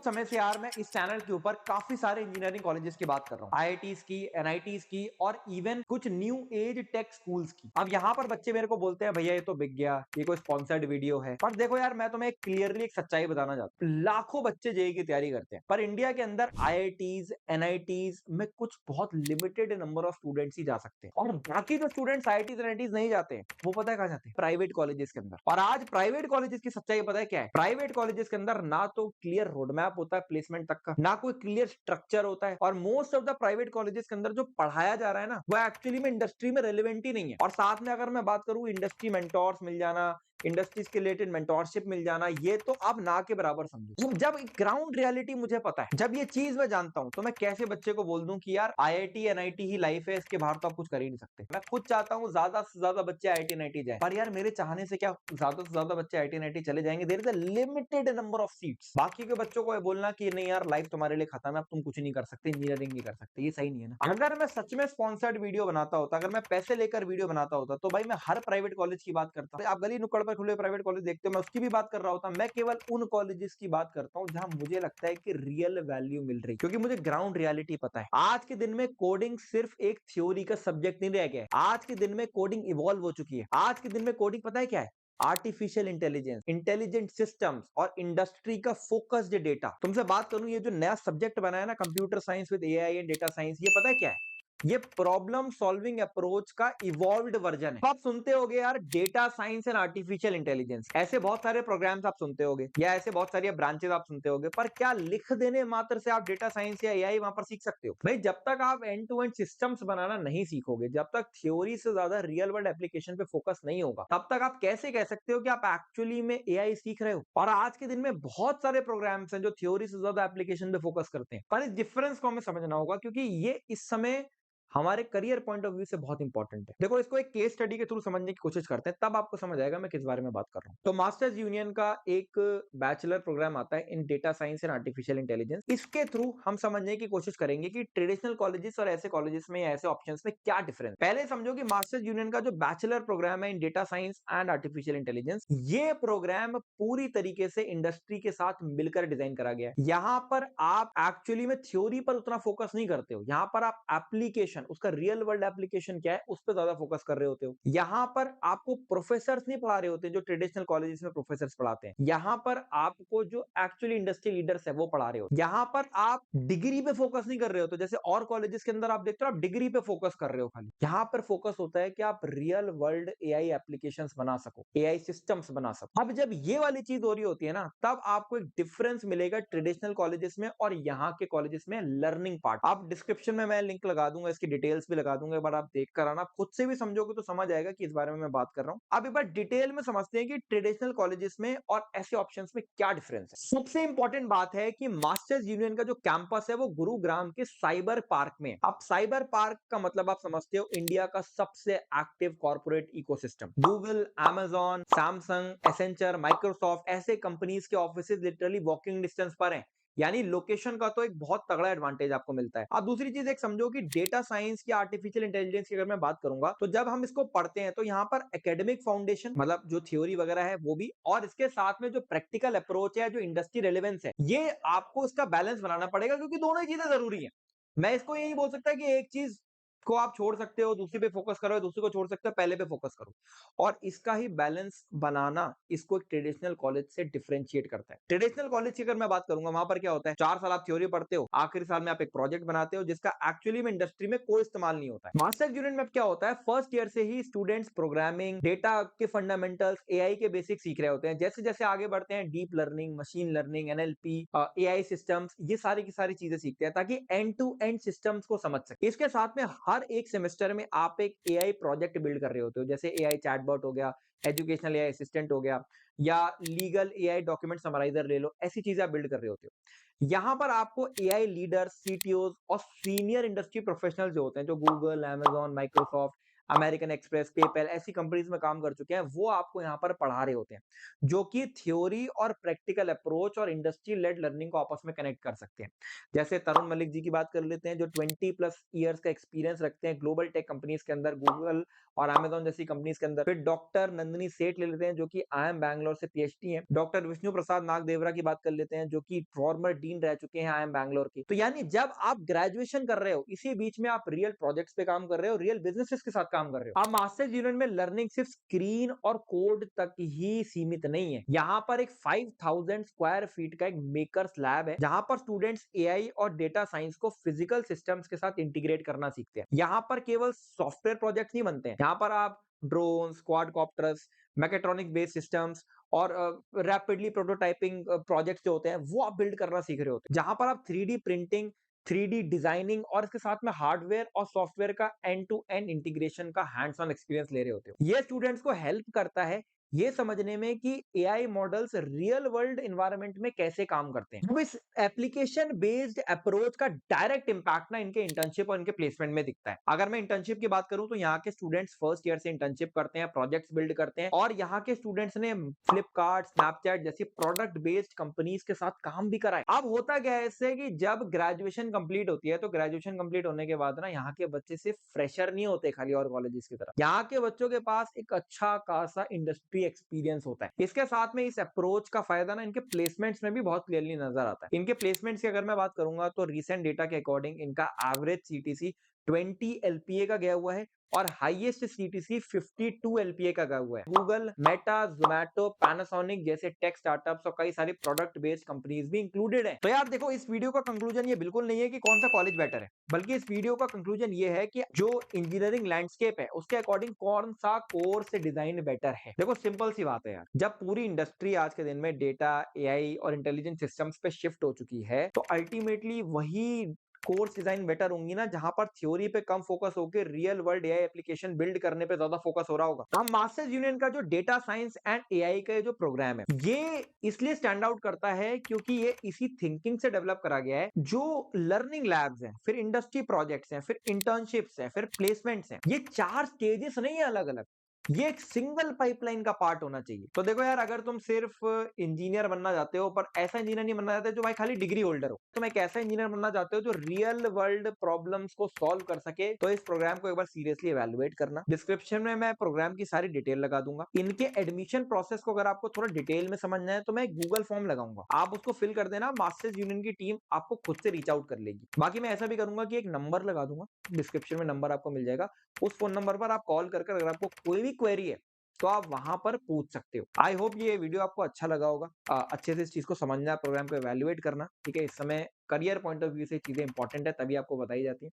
कुछ समय से यार मैं इस चैनल के ऊपर काफी सारे इंजीनियरिंग कॉलेजेस की बात कर रहा हूँ, आईआईटीज की, एनआईटीज की और इवन कुछ न्यू एज टेक स्कूल्स की। अब यहाँ पर बच्चे मेरे को बोलते हैं भैया ये तो बिक गया, ये कोई स्पॉन्सर्ड वीडियो है। पर देखो यार, मैं तुम्हें क्लियरली एक सच्चाई बताना चाहता हूँ। लाखों बच्चे जेईई की तैयारी करते हैं, पर इंडिया के अंदर आईआईटीज एनआईटीज में कुछ बहुत लिमिटेड नंबर ऑफ स्टूडेंट्स ही जा सकते हैं, और बाकी जो स्टूडेंट्स आईआईटीज एनआईटीज नहीं जाते हैं वो पता है कहाँ जाते हैं? प्राइवेट कॉलेजेस के अंदर। और आज प्राइवेट कॉलेजेस की सच्चाई पता है क्या है? प्राइवेट कॉलेजेस के अंदर ना तो क्लियर रोड मैप होता है प्लेसमेंट तक का, ना कोई क्लियर स्ट्रक्चर होता है, और most of the private colleges के अंदर जो पढ़ाया जा रहा है ना, वो एक्चुअली में इंडस्ट्री में रेलिवेंट ही नहीं है। और साथ में अगर मैं बात करूं इंडस्ट्री मेंटोर्स मिल जाना, इंडस्ट्रीज के रिलेटेड मेंटोरशिप मिल जाना, ये तो अब ना के बराबर समझो। जब ग्राउंड रियलिटी मुझे पता है, जब ये चीज मैं जानता हूं, तो मैं कैसे बच्चे को बोल दूं कि यार आईआईटी एनआईटी ही लाइफ है, इसके बाहर तो आप कुछ कर ही नहीं सकते। मैं खुद चाहता हूं ज्यादा से ज्यादा बच्चे आईआईटी एनआईटी जाए, पर यार मेरे चाहने से क्या ज्यादा से ज्यादा बच्चे आईआईटी एनआईटी चले जाएंगे? There is a limited number of seats. बाकी के बच्चों को ये बोलना कि नहीं यार लाइफ तुम्हारे लिए खत्म है, अब तुम कुछ नहीं कर सकते, इंजीनियरिंग नहीं कर सकते, ये सही नहीं है ना। अगर मैं सच में स्पॉन्सर्ड वीडियो बनाता होता, अगर मैं पैसे लेकर वीडियो बनाता होता, तो भाई मैं हर प्राइवेट कॉलेज की बात करता। आप गली नुक्कड़ पर खुले प्राइवेट कॉलेज देखते हो, मैं उसकी भी बात कर रहा होता। मैं केवल उन कॉलेजेस की बात करता हूं जहां मुझे लगता है कि रियल वैल्यू मिल रही, क्योंकि मुझे ग्राउंड रियलिटी पता है। आज के दिन में कोडिंग सिर्फ एक थ्योरी का सब्जेक्ट नहीं रह गया है। आज के दिन में कोडिंग इवॉल्व हो चुकी है। आज के दिन में कोडिंग पता है क्या है? आर्टिफिशियल इंटेलिजेंस, इंटेलिजेंट सिस्टम्स और इंडस्ट्री का फोकस्ड डेटा। तुमसे बात करूं, ये जो नया सब्जेक्ट बना है ना, computer science with AI and data science, ये पता है क्या है? ये प्रॉब्लम सॉल्विंग अप्रोच का इवॉल्व्ड वर्जन है। आप सुनते होगे यार data science and artificial intelligence, ऐसे बहुत सारे प्रोग्राम्स आप सुनते होगे, या ऐसे बहुत सारी ब्रांचेस आप सुनते होगे, पर क्या लिख देने मात्र से आप डेटा साइंस या एआई वहां पर सीख सकते हो? भाई जब तक आप एंड टू एंड सिस्टम्स बनाना नहीं सीखोगे, जब तक थ्योरी से ज्यादा रियल वर्ल्ड एप्लीकेशन पे फोकस नहीं होगा, तब तक आप कैसे कह सकते हो कि आप एक्चुअली में एआई सीख रहे हो? और आज के दिन में बहुत सारे प्रोग्राम्स हैं जो थ्योरी से ज्यादा एप्लीकेशन पे फोकस करते हैं, पर इस डिफरेंस को हमें समझना होगा, क्योंकि ये इस समय हमारे करियर पॉइंट ऑफ व्यू से बहुत इंपॉर्टेंट है। देखो, इसको एक केस स्टडी के थ्रू समझने की कोशिश करते हैं, तब आपको समझ आएगा मैं किस बारे में बात कर रहा हूं। तो मास्टर्स यूनियन का एक बैचलर प्रोग्राम आता है in data science and artificial intelligence. इसके थ्रू हम समझने की कोशिश करेंगे कि ट्रेडिशनल कॉलेजेस और ऐसे कॉलेजेस में या ऐसे ऑप्शंस में क्या डिफरेंस। पहले समझो कि मास्टर्स यूनियन का जो बैचलर प्रोग्राम है in data science and artificial intelligence, ये प्रोग्राम पूरी तरीके से इंडस्ट्री के साथ मिलकर डिजाइन करा गया है। यहां पर आप एक्चुअली में थ्योरी पर उतना फोकस नहीं करते हो, यहां पर आप एप्लीकेशन, उसका रियल वर्ल्ड एप्लीकेशन क्या है उस पर ज्यादा फोकस कर रहे होते हो। यहां पर आपको प्रोफेसर्स नहीं पढ़ा रहे होते जो ट्रेडिशनल कॉलेजेस में प्रोफेसर्स पढ़ाते हैं। यहां पर आपको जो एक्चुअली इंडस्ट्री लीडर्स है वो पढ़ा रहे होते हैं। यहां पर आप डिग्री पे फोकस नहीं कर रहे होते, जैसे और कॉलेजेस के अंदर आप देखते हो आप डिग्री पे फोकस कर रहे हो खाली। यहां पर फोकस होता है कि आप रियल वर्ल्ड एआई एप्लीकेशंस बना सको, एआई सिस्टम्स बना सको। अब जब ये वाली चीज हो रही होती है ना, तब आपको एक डिफरेंस मिलेगा ट्रेडिशनल कॉलेजेस में और यहाँ के कॉलेजेस में लर्निंग पार्ट। आप डिस्क्रिप्शन में मैं लिंक लगा दूंगा, इसकी डिटेल्स भी लगा दूंगा, एक बार आप देख कर आना, खुद से भी समझोगे तो समझ आएगा कि इस बारे में मैं बात कर रहा हूं। अब एक बार डिटेल में समझते हैं कि ट्रेडिशनल कॉलेजेस में और ऐसे ऑप्शंस में क्या डिफरेंस है। सबसे इंपॉर्टेंट बात है कि मास्टर्स यूनियन का जो कैंपस है वो गुरुग्राम के साइबर पार्क में। अब साइबर पार्क का मतलब आप समझते हो इंडिया का सबसे active corporate ecosystem. Google, Amazon, Samsung, Accenture, Microsoft, ऐसे कंपनीज के ऑफिसेज लिटरली वॉकिंग डिस्टेंस पर हैं। यानी लोकेशन का तो एक बहुत तगड़ा एडवांटेज आपको मिलता है। अब दूसरी चीज एक समझो कि डेटा साइंस या आर्टिफिशियल इंटेलिजेंस की अगर मैं बात करूंगा, तो जब हम इसको पढ़ते हैं तो यहाँ पर एकेडमिक फाउंडेशन, मतलब जो थ्योरी वगैरह है वो भी, और इसके साथ में जो प्रैक्टिकल अप्रोच है, जो इंडस्ट्री रेलेवेंस है, ये आपको इसका बैलेंस बनाना पड़ेगा, क्योंकि दोनों ही चीजें जरूरी है। मैं इसको यही बोल सकता कि एक चीज को आप छोड़ सकते हो, दूसरी पे फोकस करो, दूसरी को छोड़ सकते हो, पहले पे फोकस करो। और इसका ही बैलेंस बनाना इसको एक ट्रेडिशनल कॉलेज से डिफरेंशिएट करता है। ट्रेडिशनल कॉलेज की अगर मैं बात करूंगा, वहां पर क्या होता है, 4 साल आप थ्योरी पढ़ते हो, आखिरी साल में आप एक प्रोजेक्ट बनाते हो जिसका एक्चुअली में इंडस्ट्री में कोई इस्तेमाल नहीं होता है। मास्टर यूनिट में क्या होता है, फर्स्ट ईयर से ही स्टूडेंट्स प्रोग्रामिंग, डेटा के फंडामेंटल्स, एआई के बेसिक सीख रहे होते हैं। जैसे जैसे आगे बढ़ते हैं deep learning, machine learning, NLP, AI systems, ये सारी की सारी चीजें सीखते हैं ताकि एंड टू एंड सिस्टम्स को समझ सके। इसके साथ में हर एक सेमेस्टर में आप एक एआई प्रोजेक्ट बिल्ड कर रहे होते हो, जैसे एआई चैटबॉट हो गया, एजुकेशनल एआई असिस्टेंट हो गया, या लीगल एआई डॉक्यूमेंट समराइजर ले लो, ऐसी चीजें आप बिल्ड कर रहे होते हो। यहां पर आपको एआई लीडर, सीटीओज और सीनियर इंडस्ट्री प्रोफेशनल जो होते हैं, जो Google, Amazon, Microsoft, American express, PayPal ऐसी कंपनीज में काम कर चुके हैं, वो आपको यहाँ पर पढ़ा रहे होते हैं, जो कि थ्योरी और प्रैक्टिकल अप्रोच और इंडस्ट्री लेड लर्निंग को आपस में कनेक्ट कर सकते हैं। जैसे तरुण मलिक जी की बात कर लेते हैं, जो 20+ ईयर्स का एक्सपीरियंस रखते हैं ग्लोबल टेक कंपनीज के अंदर, गूगल और अमेज़न जैसी कंपनीज के अंदर। फिर डॉक्टर नंदिनी सेठ ले लेते हैं, जो कि आईआईएम बैंगलोर से पीएचडी हैं। डॉक्टर विष्णु प्रसाद नागदेवरा की बात कर लेते हैं, जो कि फॉर्मर डीन रह चुके हैं आईआईएम बैंगलोर के। तो यानी जब आप ग्रेजुएशन कर रहे हो, इसी बीच में आप रियल प्रोजेक्ट्स पे काम कर रहे हो, रियल बिजनेसेस के साथ काम कर रहे हो। आप मास्टर्स यूनियन में लर्निंग सिर्फ स्क्रीन और कोड तक ही सीमित नहीं है। यहाँ पर एक 5000 स्क्वायर फीट का एक मेकर्स लैब है, जहां पर स्टूडेंट्स एआई और डेटा साइंस को फिजिकल सिस्टम्स के साथ इंटीग्रेट करना सीखते हैं। यहाँ पर केवल सॉफ्टवेयर प्रोजेक्ट्स नहीं बनते हैं, यहाँ पर आप drone, quadcopters, mechatronic based systems और रैपिडली प्रोटोटाइपिंग प्रोजेक्ट्स जो होते हैं, वो आप बिल्ड करना सीख रहे होते हैं, जहां पर आप 3D प्रिंटिंग, 3D डिजाइनिंग और इसके साथ में हार्डवेयर और सॉफ्टवेयर का एंड टू एंड इंटीग्रेशन का हैंड्स ऑन एक्सपीरियंस ले रहे होते हो। ये स्टूडेंट्स को हेल्प करता है ये समझने में कि AI models real world environment में कैसे काम करते हैं। अब इस एप्लीकेशन बेस्ड अप्रोच का डायरेक्ट इंपैक्ट ना इनके इंटर्नशिप और इनके प्लेसमेंट में दिखता है। अगर मैं इंटर्नशिप की बात करूं तो यहाँ के स्टूडेंट्स फर्स्ट ईयर से इंटर्नशिप करते हैं, प्रोजेक्ट्स बिल्ड करते हैं और यहाँ के स्टूडेंट्स ने फ्लिपकार्ट, स्नैपचैट जैसी प्रोडक्ट बेस्ड कंपनीज के साथ काम भी करा है। अब होता क्या है इससे कि जब ग्रेजुएशन कंप्लीट होती है, तो ग्रेजुएशन कंप्लीट होने के बाद ना यहाँ के बच्चे सिर्फ फ्रेशर नहीं होते खाली और कॉलेजेस की तरह, यहाँ के बच्चों के पास एक अच्छा खासा इंडस्ट्री एक्सपीरियंस होता है। इसके साथ में इस अप्रोच का फायदा ना इनके प्लेसमेंट्स में भी बहुत क्लियरली नजर आता है। इनके प्लेसमेंट्स की अगर मैं बात करूंगा तो रिसेंट डेटा के अकॉर्डिंग इनका एवरेज सीटीसी 20 एलपीए का गया हुआ है और हाईएस्ट सीटीसी 52 एलपीए का गया हुआ है। गूगल, मेटा, जोमैटो, पैनासोनिक जैसे टेक स्टार्टअप्स और कई सारी प्रोडक्ट बेस्ड कंपनीज भी इंक्लूडेड है। तो यार देखो, इस वीडियो का कंक्लूजन ये बिल्कुल नहीं है कि कौन सा कॉलेज बेटर है, बल्कि इस वीडियो का कंक्लूजन ये है कि जो इंजीनियरिंग लैंडस्केप है उसके अकॉर्डिंग कौन सा कोर्स डिजाइन बेटर है। देखो सिंपल सी बात है यार, जब पूरी इंडस्ट्री आज के दिन में डेटा, एआई और इंटेलिजेंस सिस्टम्स पे शिफ्ट हो चुकी है, तो अल्टीमेटली वही कोर्स डिजाइन बेटर होंगी ना जहां पर थ्योरी पे कम फोकस होकर real world AI application build करने पे ज्यादा फोकस हो रहा होगा। हम मास्टर्स यूनियन का जो डेटा साइंस एंड एआई का जो प्रोग्राम है, ये इसलिए स्टैंड आउट करता है क्योंकि ये इसी थिंकिंग से डेवलप करा गया है। जो लर्निंग लैब्स हैं, फिर इंडस्ट्री प्रोजेक्ट्स हैं, फिर इंटर्नशिप्स हैं, फिर प्लेसमेंट्स हैं, ये 4 स्टेजेस नहीं है अलग अलग, ये एक सिंगल पाइपलाइन का पार्ट होना चाहिए। तो देखो यार, अगर तुम सिर्फ इंजीनियर बनना चाहते हो, पर ऐसा इंजीनियर नहीं बनना चाहते जो भाई खाली डिग्री होल्डर हो, तुम एक ऐसा इंजीनियर बनना चाहते हो जो रियल वर्ल्ड प्रॉब्लम्स को सॉल्व कर सके, तो इस प्रोग्राम को एक बार सीरियसली एवेलुएट करना। डिस्क्रिप्शन में मैं प्रोग्राम की सारी डिटेल लगा दूंगा। इनके एडमिशन प्रोसेस को अगर आपको थोड़ा डिटेल में समझना है तो मैं गूगल फॉर्म लगाऊंगा, आप उसको फिल कर देना, मास्टर्स यूनियन की टीम आपको खुद से रीच आउट कर लेगी। बाकी मैं ऐसा भी करूंगा कि एक नंबर लगा दूंगा, डिस्क्रिप्शन में नंबर आपको मिल जाएगा, उस फोन नंबर पर आप कॉल कर अगर आपको कोई भी क्वेरी है तो आप वहां पर पूछ सकते हो। आई होप ये वीडियो आपको अच्छा लगा होगा। अच्छे से इस चीज को समझना, प्रोग्राम को एवेल्युएट करना, ठीक है। इस समय करियर पॉइंट ऑफ व्यू से चीजें इंपॉर्टेंट है, तभी आपको बताई जाती है।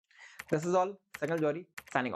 दिस इज ऑल, सकल जौहरी साइनिंग ऑफ।